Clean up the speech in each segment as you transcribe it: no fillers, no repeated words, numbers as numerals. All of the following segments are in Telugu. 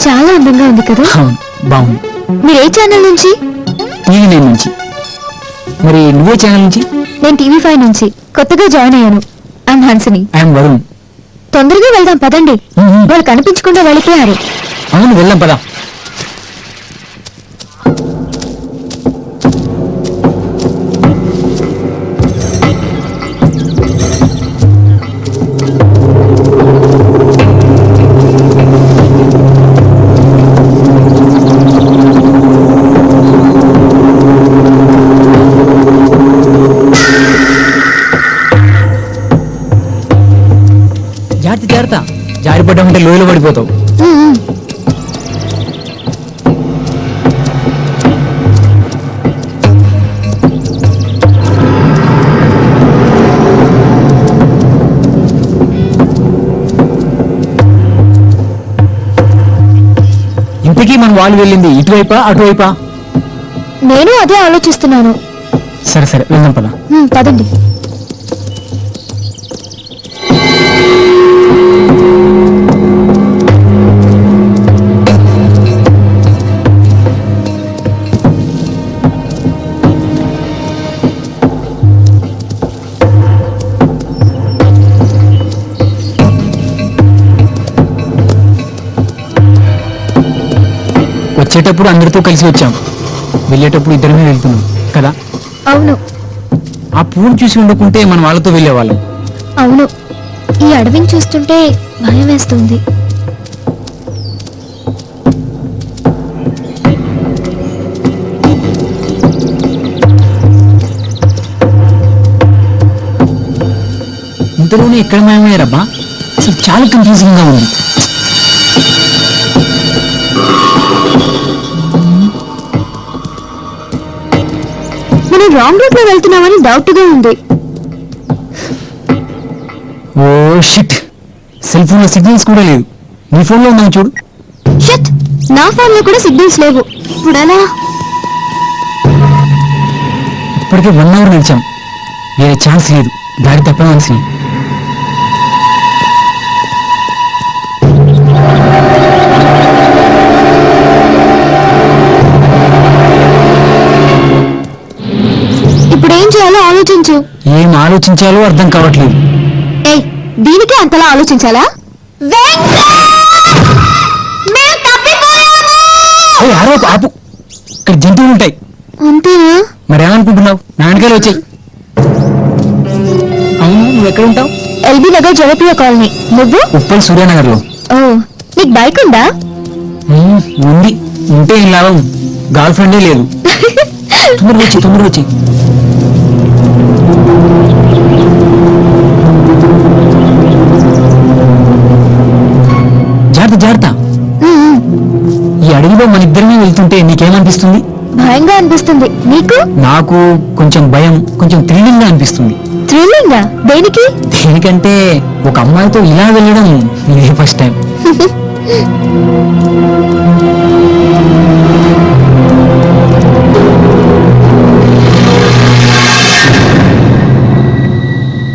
చాలా అందంగా ఉంది కదా. బాగుంది. మీరు ఏ ఛానల్ నుంచి? టీవీ9 నుంచి. మరి నువ్వే ఛానల్ నుంచి? నేను టీవీ5 నుంచి కొత్తగా జాయిన్ అయ్యాను. ఐఎమ్ హన్సిని. ఐఎమ్ వరుణ్. తొందరగా వెళ్దాం పదండి. వాళ్ళు కనిపించకుండా వెళ్ళిపోయారు. అవును, వెళ్దాం పదా. జాగ్రత్త, జారిపడ్డామంటే లోయలో పడిపోతావు. ఇంతకీ మన వాళ్ళు వెళ్ళింది ఇటువైపా అటువైపా? నేను అదే ఆలోచిస్తున్నాను. సరే సరే వెళ్దాం పద. పదండి. వచ్చేటప్పుడు అందరితో కలిసి వచ్చాం, వెళ్ళేటప్పుడు ఇద్దరమే వెళ్తున్నాం కదా. అవును. ఆ పూలు చూసి ఉండకుంటే మన వాళ్ళతో వెళ్ళేవాళ్ళం. అవును, ఈ అడవిని చూస్తుంటే భయం వేస్తుంది. ఇంతలోనే ఎక్కడ మాయమయ్యారబ్బా? అసలు చాలా కన్ఫ్యూజింగ్ గా ఉంది. మనం రాంగ్ రూట్ లో వెళ్తున్నామని డౌట్ గా ఉంది. ఓ షిట్, సెల్ ఫోన్ లో సిగ్నల్స్ కూడా లేదు. నీ ఫోన్ లో ఉన్నాను చూడు. షట్, నా ఫోన్ లో కూడా సిగ్నల్స్ లేవు. ఇప్పుడు ఎలా? ఇప్పటికే 1 అవర్ నిలిచాం, వేరే ఛాన్స్ లేదు. దారి తప్పవలసింది. ఇప్పుడు ఏం చేయాలో ఆలోచించు. ఏం ఆలోచించాలో అర్థం కావట్లేదు. ఏయ్, దీనికే అంతలా ఆలోచించాలా? ఆపు, ఇక్కడ జంతువులు ఉంటాయి. అంతేనా? మరి ఏమనుకుంటున్నావు? నా వెనకాల వచ్చాయి. అవును, నువ్వు ఎక్కడ ఉంటావు? LB Nagar Janapriya colony. నువ్వు? ఉప్పల్ సూర్యనగర్ లో. ఓ, నీకు బైక్ ఉందా? ఉంది, ఉంటే ఏం లాభం? గర్ల్ ఫ్రెండే లేదు. తొందరగా వచ్చి జాగ్రత్త. ఈ అడవిలో మన ఇద్దరమే వెళ్తుంటే నీకేమనిపిస్తుంది? భయంగా అనిపిస్తుంది. నీకు? నాకు కొంచెం భయం, కొంచెం థ్రిల్లింగ్ గా అనిపిస్తుంది. థ్రిల్లింగా? దేనికి? దేనికంటే ఒక అమ్మాయితో ఇలా వెళ్ళడం ఇదే ఫస్ట్ టైం.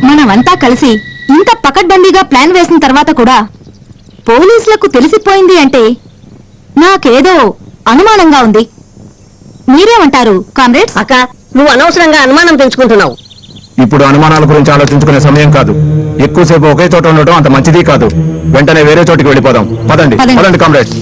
మనమంతా కలిసి ఇంత పకడ్బందీగా ప్లాన్ వేసిన తర్వాత కూడా పోలీసులకు తెలిసిపోయింది అంటే నాకేదో అనుమానంగా ఉంది. మీరేమంటారు కామ్రేడ్స్? అక్క, నువ్వు అనవసరంగా అనుమానం పెంచుకుంటున్నావు. ఇప్పుడు అనుమానాల గురించి ఆలోచించుకునే సమయం కాదు. ఎక్కువసేపు ఒకే చోట ఉండటం అంత మంచిది కాదు. వెంటనే వేరే చోటికి వెళ్ళిపోదాం. పదండి పదండి కామ్రేడ్స్.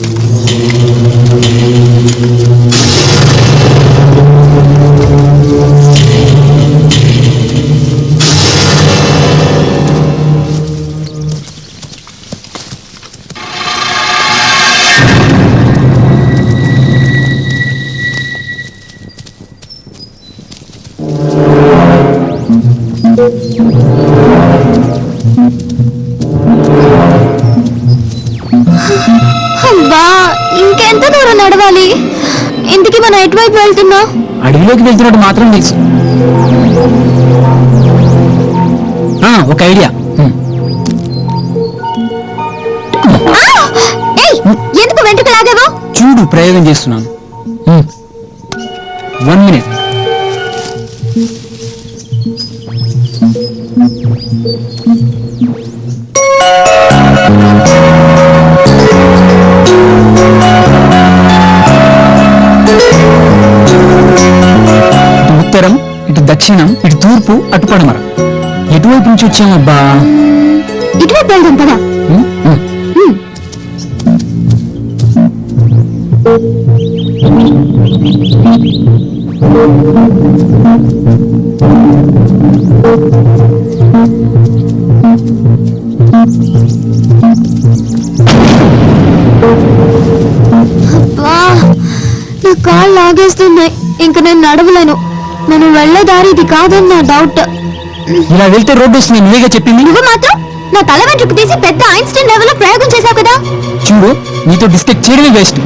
అబ్బా, ఇంకెంత దూరం నడవాలి? ఇంటికి మనం ఎటువైపు వెళ్తున్నాం? అడవిలోకి వెళ్తున్నట్టు మాత్రం తెలుసు. ఒక ఐడియా. ఎందుకు వెంటకు లాగావో? చూడు, ప్రయోగం చేస్తున్నాను. 1 minute. దక్షిణం, ఇటు తూర్పు, అటు పడమర. ఎటువైపు నుంచి వచ్చామబ్బా? ఇటువైపు వెళ్దాం పదా. ఉమ్, ఉమ్. అబ్బా, నా కాళ్ళు లాగేస్తున్నాయి. ఇంక నేను నడవలేను. మనం వెళ్ళే దారి ఇది కాదని నా డౌట్. ఇలా వెళ్తే రోడ్డు వస్తుంది, నువ్వేగా చెప్పింది. నువ్వు మాత్రం నా తల వెంట్రుకు తీసి పెద్ద ఐన్స్టీన్ లెవెల్లో ప్రయోగం చేశావు కదా. చూడు, నీతో డిస్కస్ చేయడమే వేస్ట్.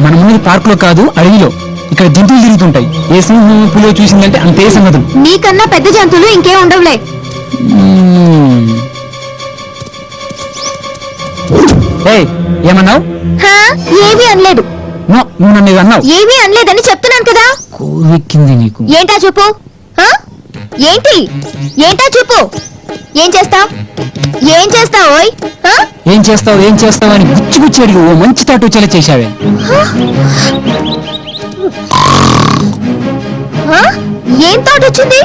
మన ముందు పార్క్ లో కాదు, అడవిలో. ఇక్కడ జంతువులు తిరుగుతుంటాయి. ఏ సింహం పులో చూసిందంటే అంతే సంగతులు. నీకన్నా పెద్ద జంతువులు ఇంకేం ఉండవులే. ఏయ్, ఏమన్నావు? హా, ఏమీ అనలేదు. నో, నువ్వు నన్ను ఇది అన్నావు. ఏమీ అనలేదని చెప్తున్నాను కదా. కోరెక్కింది నీకు. ఏంటా చెప్పు. హా? ఏంటి ఏంటా చెప్పు. ఏం చేస్తావ్? ఏం చేస్తావ్? ఓయ్ హా? ఏం చేస్తావు అని గుచ్చి గుచ్చి అడిగి ఓ మంచి తాటు వచ్చేలా చేశావే. హా? ఏం థాట్ వచ్చింది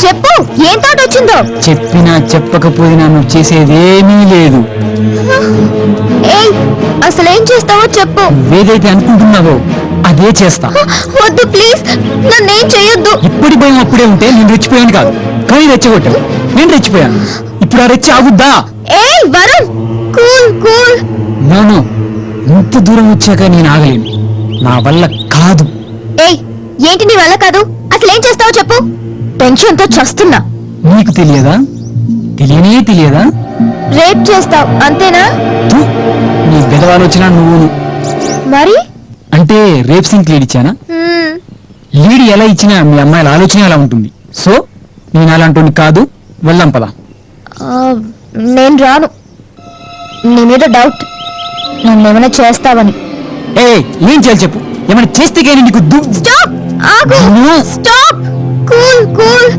చెప్పు. ఏం థాట్ వచ్చిందో. చెప్పినా చెప్పకపోయినా నువ్వు చేసేదేమీ లేదు. ఏయ్, అసలేం చేస్తావో చెప్పు. నువ్వేదైతే అనుకుంటున్నావో అదే చేస్తా. వద్దు ప్లీజ్, నన్నేం చేయొద్దు. ఇప్పటి భయం అప్పుడే ఉంటే నేను రెచ్చిపోయాను కాదు, కానీ రెచ్చగొట్టాను. నేను రెచ్చిపోయాను. ఇప్పుడు ఆ రెచ్చి ఆగుద్దా? ఏయ్ వరుణ్, కూల్ కూల్. నోను, ఇంత దూరం వచ్చాక నేను ఆగలేను. నా వల్ల కాదు. ఏయ్, ఏంటి నీ వల్ల కాదు? అసలేం చేస్తావో చెప్పు. టెన్షన్ తో చస్తున్నా. నీకు తెలియదా? తెలియదా? రేప్ చేస్తావు అంతేనా? థు, నీ బెదవాలోచన నువ్వు. మరి అంటే రేప్ సింక్ లీడ్ ఇచ్చానా? హ్మ్, లీడ్ ఎలా ఇచ్చినా మీ అమ్మాయిల ఆలోచన ఎలా ఉంటుంది. సో నేను అలాంటి కాదు. వెళ్దాం పదా. నేను రాను. నీ మీద డౌట్, నన్ను ఏమైనా చేస్తావని. ఏ, ఏం చేయాలి చెప్పు. ఏమైనా చేస్తే కానీ నీకు స్టాప్, ఆగు. Stop, cool cool.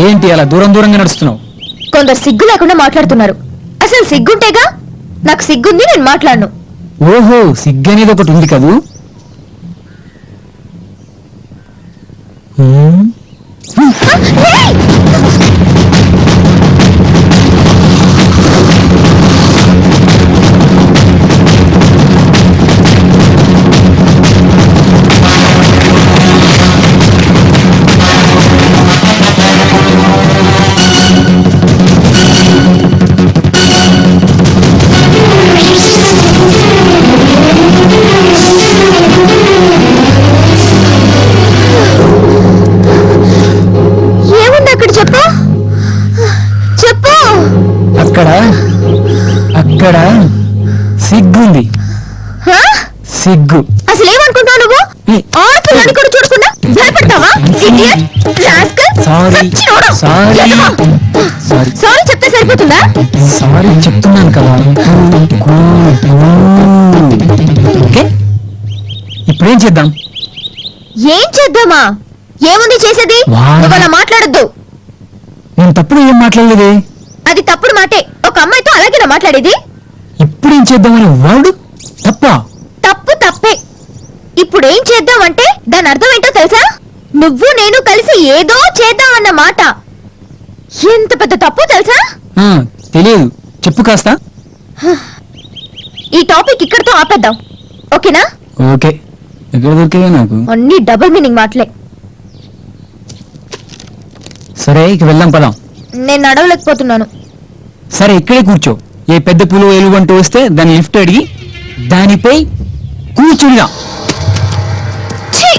ఏంటి అలా దూరంగా నడుస్తున్నావు? కొందరు సిగ్గు లేకుండా మాట్లాడుతున్నారు. అసలు సిగ్గుంటేగా. నాకు సిగ్గుంది, నేను మాట్లాడను. ఓహో, సిగ్గు అనేది ఒకటి ఉంది కదూ. ఏయ్! ఏముంది అక్కడ చెప్పు. చెప్పు. అక్కడ సిగ్గుంది. హా? సిగ్గు. అసలు ఏమనుకుంటావు నువ్వు? ఏ- ఆడపిల్లని కూడా చూడకుండా భయపడతావా? Idiot, rascal, సారీ సచ్చినోడు. సారీ ఎదవ. సారీ సారీ చెప్తే సరిపోతుందా? సారీ చెప్తున్నాను కదా. ఓకే, ఇప్పుడేం చేద్దాం? ఏం చేద్దామా? ఏముంది చేసేది? వావ్. నువ్వు అలా మాట్లాడద్దు. నేను తప్పుడు ఏం మాట్లాడలేదే. అది తప్పుడు మాటే. ఒక అమ్మాయితో అలాగే మాట్లాడేది. ఇప్పుడేం చేద్దామని వాడు తప్ప. తప్పు తప్పే. ఇప్పుడు ఏం చేద్దామంటే దాని అర్థం ఏంటో తెలుసా? నువ్వు నేను కలిసి ఏదో చేద్దామన్న మాట. ఎంత పెద్ద తప్పు తెలుసా? తెలియదు, చెప్పు కాస్త. ఈ టాపిక్ ఇక్కడితో ఆపేద్దాం, ఓకేనా? ఓకే, ఎక్కడ దొరికాయో నాకు. అన్ని డబుల్ మీనింగ్ మాటలే. సరే, ఇక వెళ్దాం పదాం. నేను నడవలేకపోతున్నాను. సరే, ఇక్కడే కూర్చో. ఏ పెద్ద పులు ఎలుగుంటూ వస్తే దాన్ని లిఫ్ట్ అడిగి దానిపై కూర్చుందా. ఛీ!